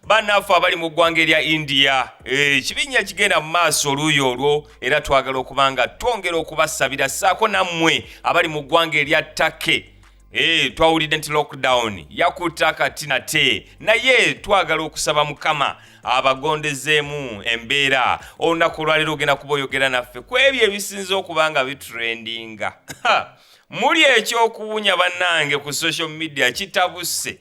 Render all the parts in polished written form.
bannaffe abali mu ggwanga erya India kibinya kigenda mu maaso oluuyi olwo era twagala okuba nga twongera okubasabira ssaako nammwe abali mu ggwanga erya Turkey twawulidde nti lockdown yakutta kati nate naye twagala okusaba Mukama abagondezeemu embeera olunaku olwaleero ogenda kuba oyogera naffe ku ebyo ebisinza okuba nga bitrendinga muli ekyokuwunya bannange ku social media kitabuse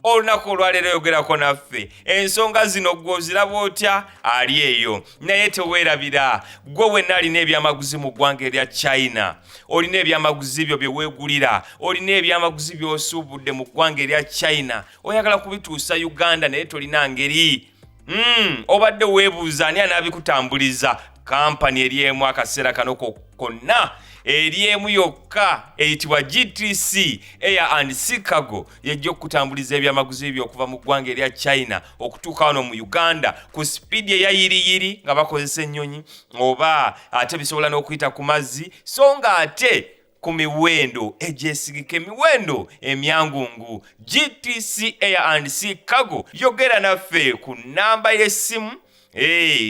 olunaku olwaleero yogerako naffe ensonga zino gwe oziraba otya ali eyo naye teweerabira gwe wenna alina ebyamaguzi mu ggwanga erya China olina ebyamaguzi byo bye weegulira olina ebyamaguzi by'osuubudde mu ggwanga erya China oyagala kubituusa Uganda naye tolina ngeri obadde weebuuza ani anaabikutambuliza kampani eri emu akaseera kano konna eri emu yokka eyitibwa GTC Air and Sea Cargo yejja okutambuliza ebyamaguzi byo okuva mu ggwanga erya China okutuuka wano mu Uganda ku speed eya yiriyiri nga bakozesa ennyonyi oba ate bisobola n'okuyita ku mazzi so nga ate ku miwendo egyesigika emiwendo emyangungu. GTC Air and Sea Cargo yogera naffe ku namba y'essimu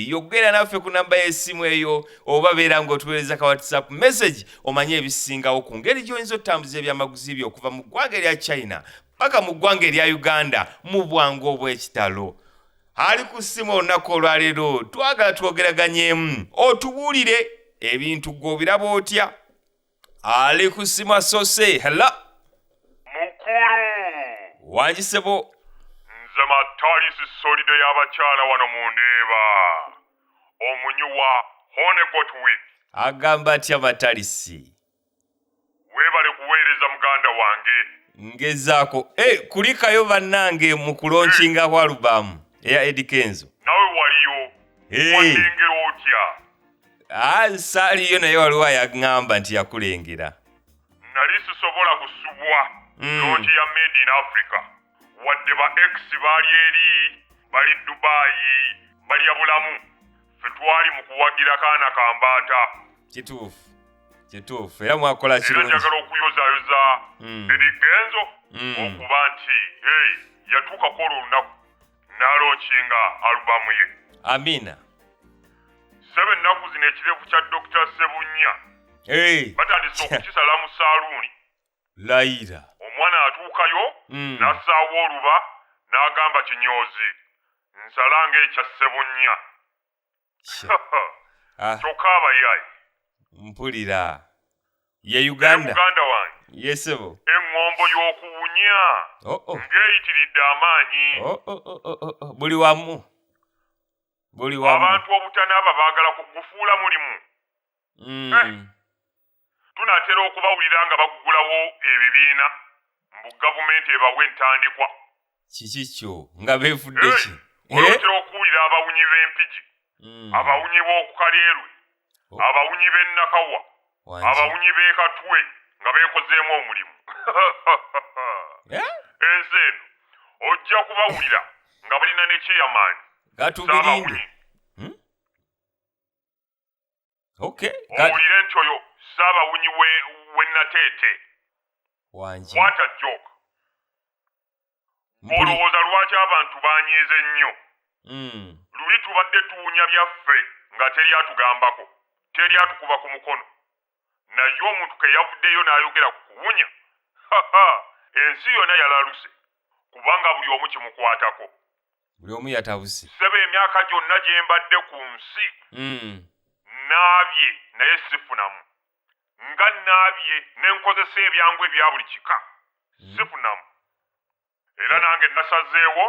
yogera naffe ku namba y'essimu eyo oba beera ng'otuweereza ka WhatsApp message omanye ebisingawo ku ngeri gy'oyinza otutambuza ebyamaguzi byo okuva mu ggwanga erya China paka mu ggwanga erya Uganda mu bwangu obw'ekitalo. Ali ku ssimu olunaku olwaleero twagala twogeraganyeemu otubuulire ebintu gw'obiraba otya. Ali ku ssimu asose hello mukulu wangisebo nze matalisi solido y'abakyala wano mu Ndeeba omunyuwa Honegotwi agamba atya matalisi weebale kuweereza muganda wange ngezaako kulikayo bannange mu kulonkinga kwa alubamu eya Eddie Kenzo nawe waliyo wandengera otya saaliyo naye waliwo ayaŋŋamba nti yakulengera nali sisobola kusubwa noti ya made in Africa wadde ba ex baali eri bali Dubai bali abulamu ffe twali mu kuwagira kaana kambaata kituufu era mwakola kirungi era njagala okuyozayoza Eddie Kenzo okuba nti yatuukako olunaku n'alonkinga alubamu ye amina sebe ennaku zino ekirevu kya Dr. Sebunya batandise okukisala mu saaluuni layira omwana atuukayo n'assaawo oluba n'agamba kinyoozi nsalanga ekya Sebunya kyokka abayayi mpulira ye Uganda wange yesebo eŋŋombo y'okuwunya ng'eyitiridde amaanyi buli wamu abantu obutanaaba baagala kugufuula mulimu tunatera okubawulira nga bagugulawo ebibiina mbu gavumenti ebawa entandikwa kikikyo nga beefudde ki olwotera okuwulira abawunyi b'empigi abawunyi b'oku Kaleerwe abawunyi b'e Nakawa abawunyi b'e Katwe nga beekozeemu omulimu ensi eno ojja kubawulira nga balina ne kyeyamaani gatubirinde owulire nti oyo saabawunyi we Nateete wangi what a joke olowooza lwaki abantu banyiize nnyo luli tubadde tuwunya byaffe nga teri atugambako teri atukuba ku mukono naye omuntu ke yavuddeyo n'ayogera ku kuwunya ensi yonna yalaluse kubanga buli omu kimukwatako buli omu yatabuse sebe emyaka gyonna gye mbadde ku nsi naabye naye sifunamu nga naabye ne nkozesa ebyangu ebya buli kika sifunamu era nange nasazeewo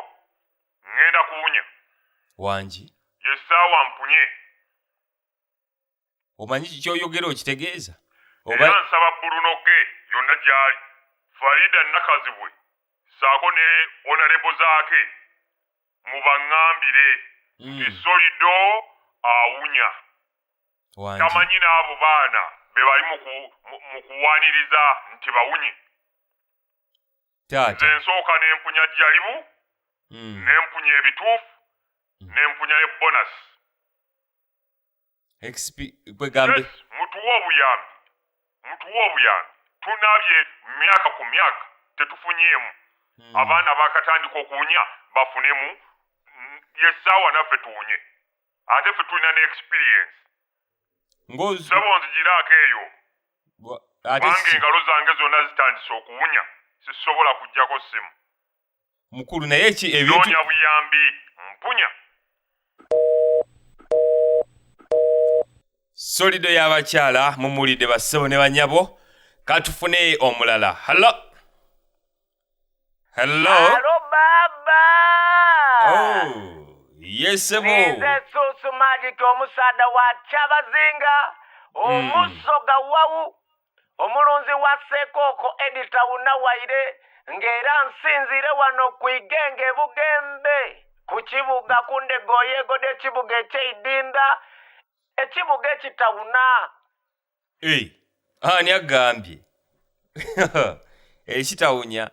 ŋŋenda kuwunya wangi yessaawa mpunye omanyi kikyoyogera okitegeeza era nsaba Bulunoke yonna gy'ali Farida Nakazibwe saako ne Honorable Zaake mubaŋŋambire nti Solido awunya tamanyi n'abo baana be bali mu kuwaaniriza nti bawunye nze nsooka n'empunya jjalibu n'empunya ebituufu n'empunya ne bonasi mutuwe obuyambi tunaabye myaka ku myaka tetufunyeemu abaana bakatandika okuwunya bafunemu yessaawa naffe tuwunye ate ffe tulina ne experience sebo nzigiraako eyo bange engalo zange zonna zitandise okuwunya sisobola kujjako ssimu mukulu naye ebintu noonya buyambi mpunya solido y'abakyala mumuwulidde bassebo ne banyabo katufune omulala hallo baba yesebo nze Susu Magic omusaada wa Kyabazinga omusoga wawu omulunzi wa Ssekooko edita Wunawaire ng'era nsinzire wano ku Igenge Bugembe ku kibuga ku Ndegoyego d'ekibuga eky'Eidinda ekibuga ekitawuna ani agambye ekitawunya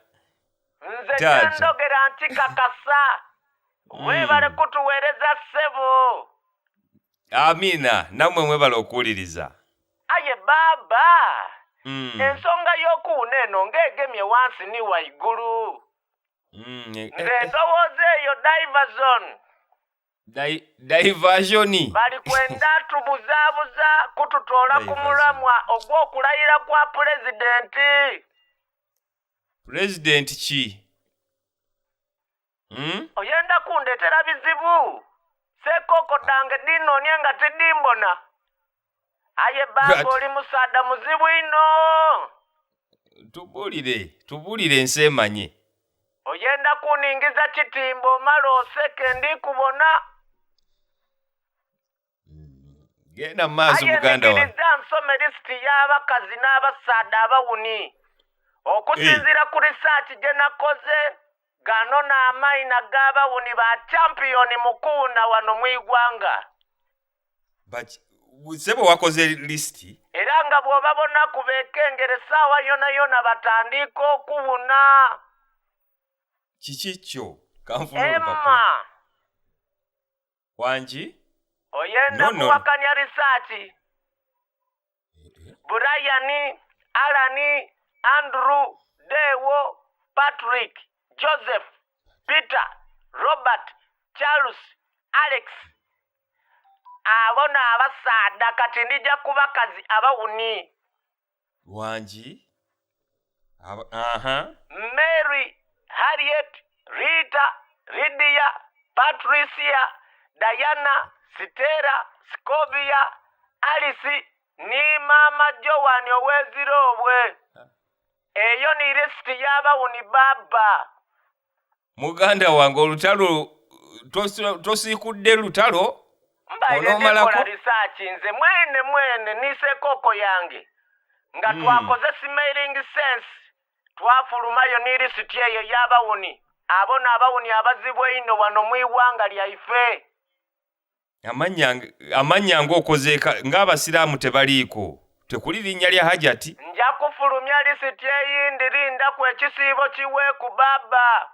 nze kyandogera nti kakasa webale kutuweereza ssebo amina nammwe mwebala okuwuliriza aye baba ensonga y'okuwuna eno ng'egemye wansi ni waigulu nze ndowooza eyo diversion bali kwenda tubuzaabuza kututoola ku mulamwa ogw'okulayira kwa pulezidenti ki oyenda kundeetera bizibu Ssekooko dange dinoonie nga tedimbona aye baba oli musaada muzibu ino tubuulire ensi emanye oyenda kuningiza kitimba omala oseke ndikubona genda mu maaso muganda wange ayendikiriza nsome lisiti y'abakazi n'abasaada abawuni okusinziira ku risaaki gye nakoze gano n'amayina g'abawuni ba champiyoni mu kuwuna wano mu igwanga sebo wakoze lisiti era nga bw'obabona ku beekengere essaawa yona yona batandika okuwuna kiki kyo kanfuna olupapula wangi oyenda kuwakanya risaaki Brian, Alan, Andrew, Dewo, Patrick, Joseph, Peter, Robert, Charles, Alex abo n'abasaada kati ndijja ku bakazi abawuni wangi Mary, Harriet, Rita, Lydia, Patricia, Diana, Stella, Scovia, Alice ni Mama Joan ow'Ezirobwe eyo ni lisiti y'abawuni baba muganda wange olutalo tosiikudde lutalo mbaenekola risaaki nze mwene ni Ssekooko yange nga twakoze simailing sense twafulumayo ni lisiti eyo y'abawuni abo n'abawuni abazibu eno wano mu iwanga lyaife amanya ng'okoze ng'abasiraamu tebaliiko tekuli linnya lya hajati nja kufulumya lisiti eyindi lindaku ekisiibo kiweeku baba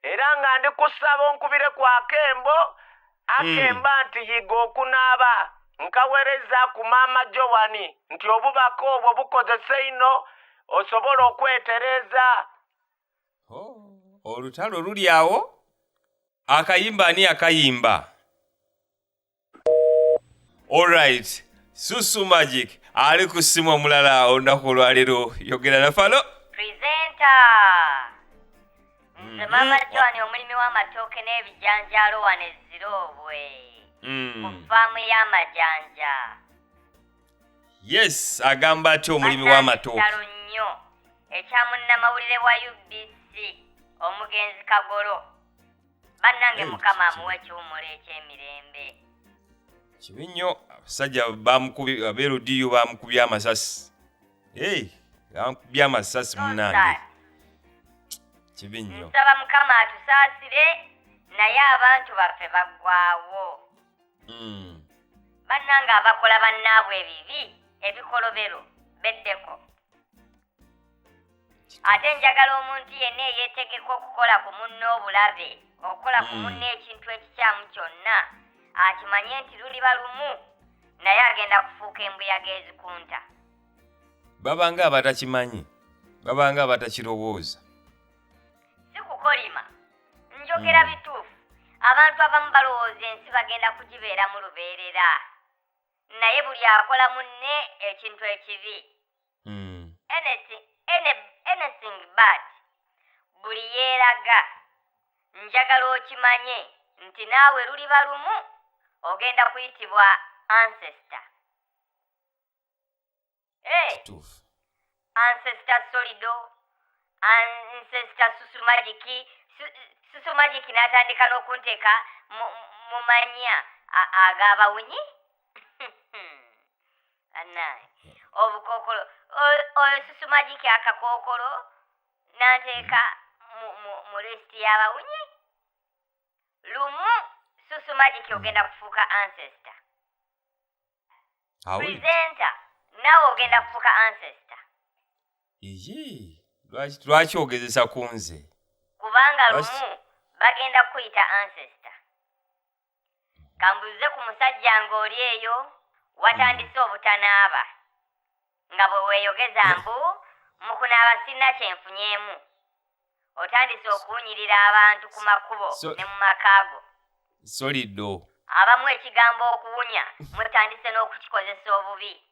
era nga ndi kusaba onkubire ku akemba nti yiga okunaaba nkaweereza ku Maama Joan nti obubaka obwo bukozese ino osobola okwetereza olutalo luli awo akayimba ani akayimba alright Susu Magic ali ku ssimu omulala olunaku olwaleero yogera nafalo presenter nze Maama Joan omulimi w'amatooke n'ebijanjaalo wano Ezirobwe ku faamu y'amajanja yes agamba atya omulimi w'amatooke nnyo ekya munnamawulire wa UBC omugenzi Kagolo bannange Mukama amuwe ekiwummulo eky'emirembe kibi nnyo abasajja abeerudiyo bamukubye amasasi bamukubye amasasi munnange kibi nnyo nsaba Mukama atusaasire naye abantu baffe baggwaawo bannange abakola bannaabwe ebibi ebikolobero beddeko ate njagala omuntu yenna eyeetegeka okukola ku munno obulabe okukola ku munno ekintu ekikyamu kyonna akimanye nti luliba lumu naye agenda kufuuka embuyaga ezikunta babanga abatakimanyi babanga abatakirowooza si kukolima njogera bituufu abantu abamu balowooza ensi bagenda kugibeeramu lubeerera naye buli akola munne ekintu ekibi anything bad buli yeeraga njagala okimanye nti naawe luliba lumu ogenda kuyitibwa ancestor. Ancestor solido, ancestor susu magiki n'atandika n'okunteeka mu mannya ag'abawunyi. Annaye obukookolo oyo susu magiki akakookolo n'anteeka mu lisiti y'abawunyi. Lumu susu magiki ogenda kufuuka ancestor. Presenter naawe ogenda kufuuka ancestor. Lwaki ogezesa ku nze? Kubanga lumu bagenda kuyita ancestor. Kambuze ku musajja ng'oli eyo watandise obutanaaba nga bwe weeyogeza mbu mu kunaaba sirina kyenfunyeemu. Otandise okuwunyirira abantu ku makubo ne mu makaago. Solido. Abamu ekigambo okuwunya mutandise n'okukikozesa obubi.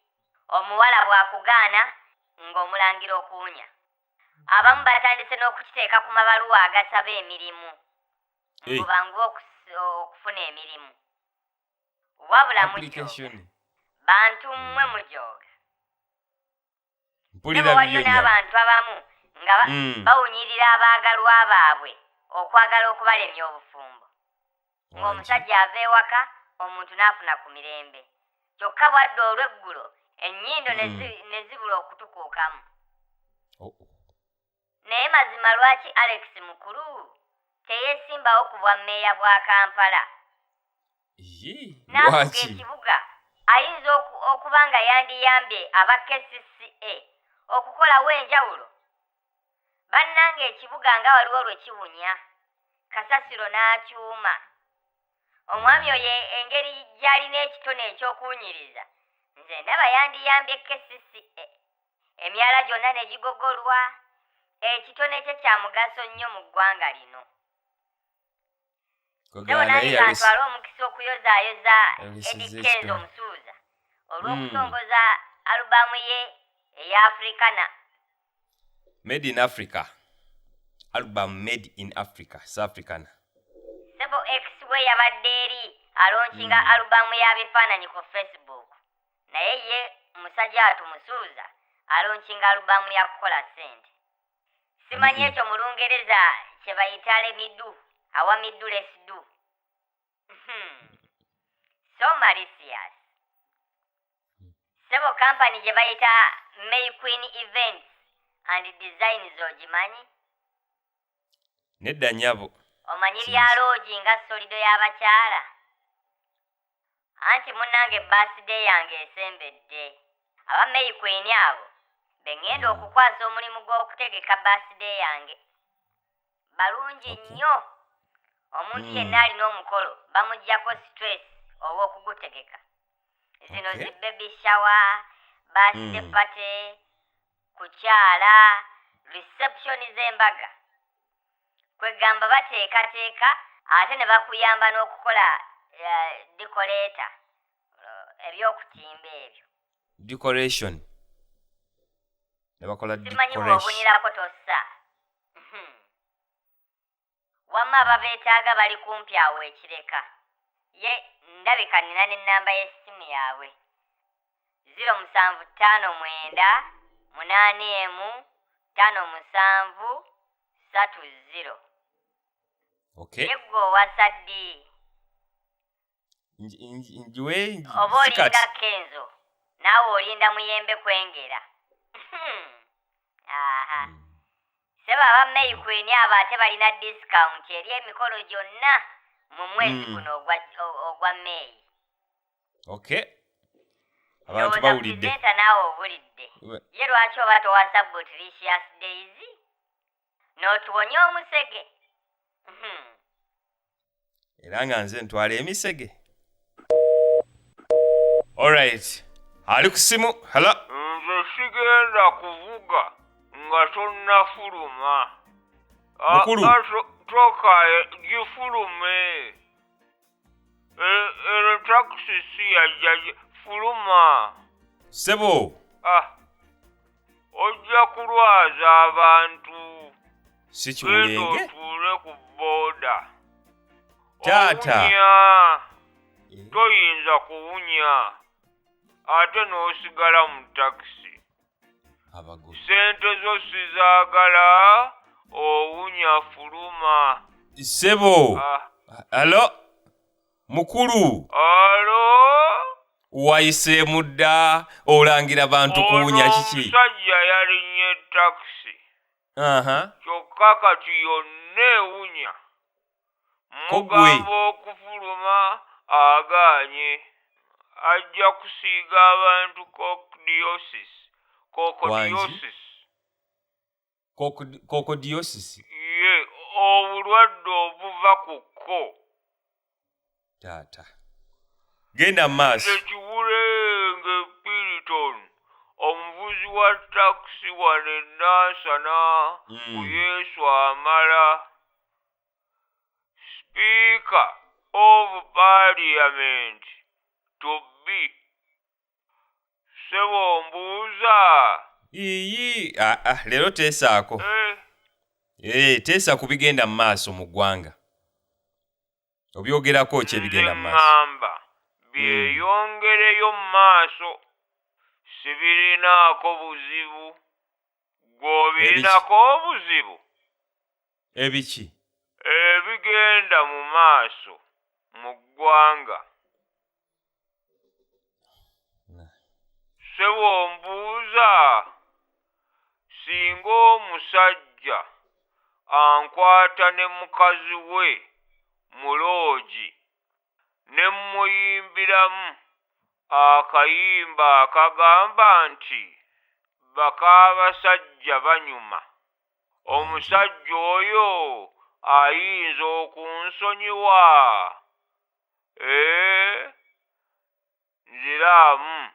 Omuwala bw'akugaana ng'omulangira okuwunya. Abamu batandise n'okukiteeka ku mabaluwa agasaba emirimu. Ngubangu okufuna emirimu. Wabula mujooga. Bantu mmwe mujooga. Waliyo n'abantu abamu nga bawunyirira abaagalwa baabwe okwagala okubalemya obufumbo. Ng'omusajja ava ewaka omuntu n'afuna ku mirembe. Kyokka bwadde olw'eggulo ennyindo ne zibula okutukuukamu. Naye mazima lwaki Alex Mukulu teyeesimbawo ku bwa mmeeya bwa Kampala? N'afuga ekibuga ayinza okuba nga yandiyambye aba KCCA okukolawo enjawulo. Bannange ekibuga nga waliwo lwe kiwunya, kasasiro n'akyuma. Omwami oyo engeri gy'alina ekitone eky'okuwunyiriza, nze ndaba yandiyambye KCCA. Emyala gyonna ne gigogolwa, ekitone kye kya mugaso nnyo mu ggwanga lino. Naye kantwale omukisa okuyozaayoza Eddie Kenzo Omusuuza olw'okutongoza alubamu ye eya Africana. Made in Africa. Album Made in Africa, South African. Sebo X we yabadde eri alonkinga alubamu ya bifaananyi ku Facebook. Naye ye musajja atumusuuza alonkinga alubamu ya kukola ssente. Simanyi ekyo mu Lungereza kye bayita lemidu, awa middu lesidu. So malicious. Sebo company gye bayita May Queen Events and Designs ogimanyi? Nedda nyabo. Omanyi lya loogi nga solido y'abakyala? Anti munnange birthday yange esembedde. Aba May Queen abo bengenda okukwasa omulimu gw'okutegeka birthday yange. Balungi nnyo. Omuntu yenna alina omukolo bamuggyako stress olw'okugutegeka. Zino zi baby shower, birthday party, kukyala, reception z'embaga. Kwegamba bateekateeka ate ne bakuyamba n'okukola decorator ebyokutimba ebyo. Decoration. Ne bakola Simanyi decoration. bw'obunirako tossa. Wamma ababeetaaga bali kumpi awo ekireka. Ye ndabika nina n'ennamba y'essimu yaabwe. 0758M5730. Okay. Yeggo wasaddi. Njiwe Oba olinda Kenzo. Naawe olinda Muyembe kwengera. Aha. Seba aba May Queen abo ate balina discount eri emikolo gyonna mu mwezi guno ogwa May. Okay. Abantu bawulidde. Presenter naawe obulidde. Ye lwaki oba towasa Botricious Days? N'otuwonya omusege. Era nga nze ntwala emisege. Alright. Ali ku simu. Hello. Nze sigenda kuvuga nga tonnafuluma. Mukulu. toka gifulume. Eno taxi si yajja fuluma. Ssebo. Ojja kulwaza abantu. Si kiwulenge. Otuule ku booda. Taata. Owunya. Toyinza kuwunya. Ate n'osigala mu takisi. Sente zo sizaagala. Owunya fuluma. Ssebo. Alo. Mukulu. Alo. Wayiseemu dda olangira bantu kuwunya kiki? Omusajja yalinnye takisi. Kyokka kati yonna ewunya. Mugamba okufuluma agaanye. Ajja kusiiga abantu Coccidiosis. Ye, obulwadde obuva ku kko. Taata. Genda maaso. Ekiwulenge Piriton, omuvuzi wa takisi wano e Nansana, ku Yesu amala. Speaker of Parliament, to be. Ssebo mbuuza. Leero teesaako. Teesa ku bigenda mu maaso mu ggwanga. Obyogerako ki ebigenda mu maaso? Ngamba byeyongereyo mu maaso. Sibirinaako buzibu. Gw'obirinako obuzibu? Ebiki? Ebigenda mu maaso mu ggwanga. Ssebo mbuuza. Singa omusajja ankwata ne mukazi we mu loogi ne mmuyimbiramu akayimba akagamba nti bak'abasajja banyuma, omusajja oyo ayinza okunsonyiwa? Nziraamu